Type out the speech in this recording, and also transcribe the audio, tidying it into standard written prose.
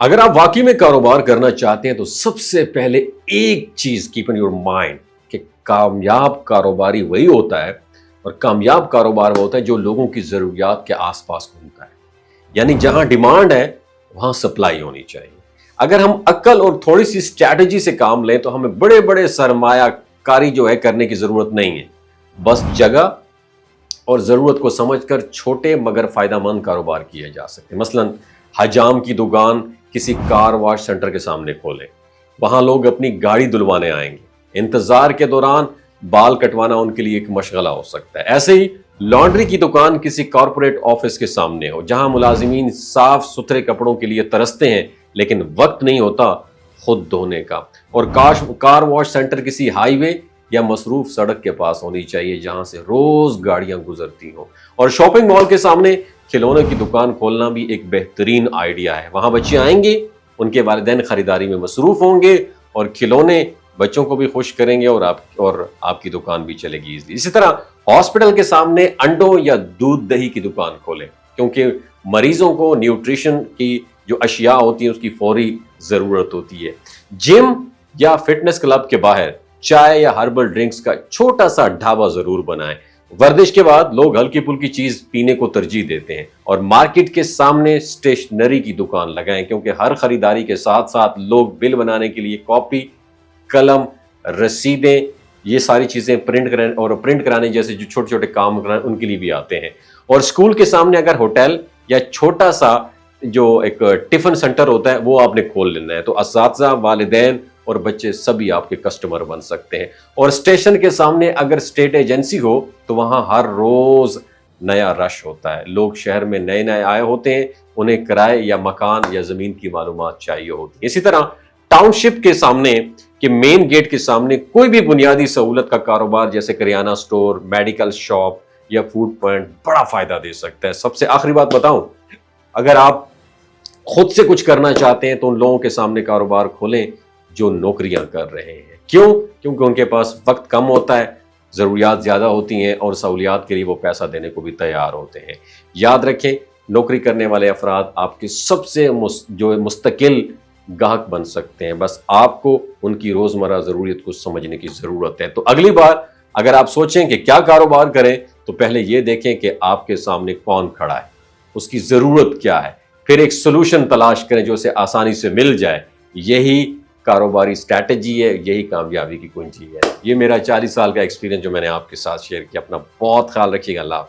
اگر آپ واقعی میں کاروبار کرنا چاہتے ہیں تو سب سے پہلے ایک چیز کیپ ان یور مائنڈ کہ کامیاب کاروباری وہی ہوتا ہے اور کامیاب کاروبار وہ ہوتا ہے جو لوگوں کی ضروریات کے آس پاس گھومتا ہے. یعنی جہاں ڈیمانڈ ہے وہاں سپلائی ہونی چاہیے. اگر ہم عقل اور تھوڑی سی اسٹریٹجی سے کام لیں تو ہمیں بڑے بڑے سرمایہ کاری جو ہے کرنے کی ضرورت نہیں ہے. بس جگہ اور ضرورت کو سمجھ کر چھوٹے مگر فائدہ مند کاروبار کیے جا سکتے ہیں. مثلاً حجام کی دکان کسی کار واش سینٹر کے سامنے کھولیں. وہاں لوگ اپنی گاڑی دھلوانے آئیں گے. انتظار کے دوران بال کٹوانا ان کے لیے ایک مشغلہ ہو سکتا ہے. ایسے ہی لانڈری کی دکان کسی کارپوریٹ آفس کے سامنے ہو جہاں ملازمین صاف ستھرے کپڑوں کے لیے ترستے ہیں لیکن وقت نہیں ہوتا خود دھونے کا. اور کار واش سینٹر کسی ہائی وے یا مصروف سڑک کے پاس ہونی چاہیے جہاں سے روز گاڑیاں گزرتی ہوں. اور شاپنگ مال کے سامنے کھلونے کی دکان کھولنا بھی ایک بہترین آئیڈیا ہے. وہاں بچے آئیں گے، ان کے والدین خریداری میں مصروف ہوں گے اور کھلونے بچوں کو بھی خوش کریں گے اور آپ کی دکان بھی چلے گی ایزلی. اسی طرح ہاسپٹل کے سامنے انڈوں یا دودھ دہی کی دکان کھولیں کیونکہ مریضوں کو نیوٹریشن کی جو اشیاء ہوتی ہیں اس کی فوری ضرورت ہوتی ہے. جم یا فٹنس کلب کے باہر چائے یا ہربل ڈرنکس کا چھوٹا سا ڈھابا ضرور بنائیں. ورزش کے بعد لوگ ہلکی پھلکی چیز پینے کو ترجیح دیتے ہیں. اور مارکیٹ کے سامنے اسٹیشنری کی دکان لگائیں کیونکہ ہر خریداری کے ساتھ ساتھ لوگ بل بنانے کے لیے کاپی، قلم، رسیدیں، یہ ساری چیزیں پرنٹ کرانے جیسے جو چھوٹے چھوٹے کام کرانے ان کے لیے بھی آتے ہیں. اور اسکول کے سامنے اگر ہوٹل یا چھوٹا سا جو ایک ٹفن سینٹر ہوتا ہے وہ آپ نے کھول لینا ہے تو اساتذہ، والدین اور بچے سبھی آپ کے کسٹمر بن سکتے ہیں. اور اسٹیشن کے سامنے اگر اسٹیٹ ایجنسی ہو تو وہاں ہر روز نیا رش ہوتا ہے. لوگ شہر میں نئے نئے آئے ہوتے ہیں، انہیں کرائے یا مکان یا زمین کی معلومات چاہیے ہوتی ہے. اسی طرح ٹاؤن شپ کے سامنے کہ مین گیٹ کے سامنے کوئی بھی بنیادی سہولت کا کاروبار جیسے کریانہ سٹور، میڈیکل شاپ یا فوڈ پوائنٹ بڑا فائدہ دے سکتا ہے. سب سے آخری بات بتاؤں، اگر آپ خود سے کچھ کرنا چاہتے ہیں تو ان لوگوں کے سامنے کاروبار کھولیں جو نوکریاں کر رہے ہیں. کیوں؟ کیونکہ ان کے پاس وقت کم ہوتا ہے، ضروریات زیادہ ہوتی ہیں اور سہولیات کے لیے وہ پیسہ دینے کو بھی تیار ہوتے ہیں. یاد رکھیں، نوکری کرنے والے افراد آپ کے سب سے جو مستقل گاہک بن سکتے ہیں. بس آپ کو ان کی روزمرہ ضروریت کو سمجھنے کی ضرورت ہے. تو اگلی بار اگر آپ سوچیں کہ کیا کاروبار کریں تو پہلے یہ دیکھیں کہ آپ کے سامنے کون کھڑا ہے، اس کی ضرورت کیا ہے، پھر ایک سولوشن تلاش کریں جو اسے آسانی سے مل جائے. یہی کاروباری اسٹریٹجی ہے، یہی کامیابی کی کنجی ہے. یہ میرا 40 سال کا ایکسپیرینس جو میں نے آپ کے ساتھ شیئر کیا. اپنا بہت خیال رکھیے گا. اللہ حافظ.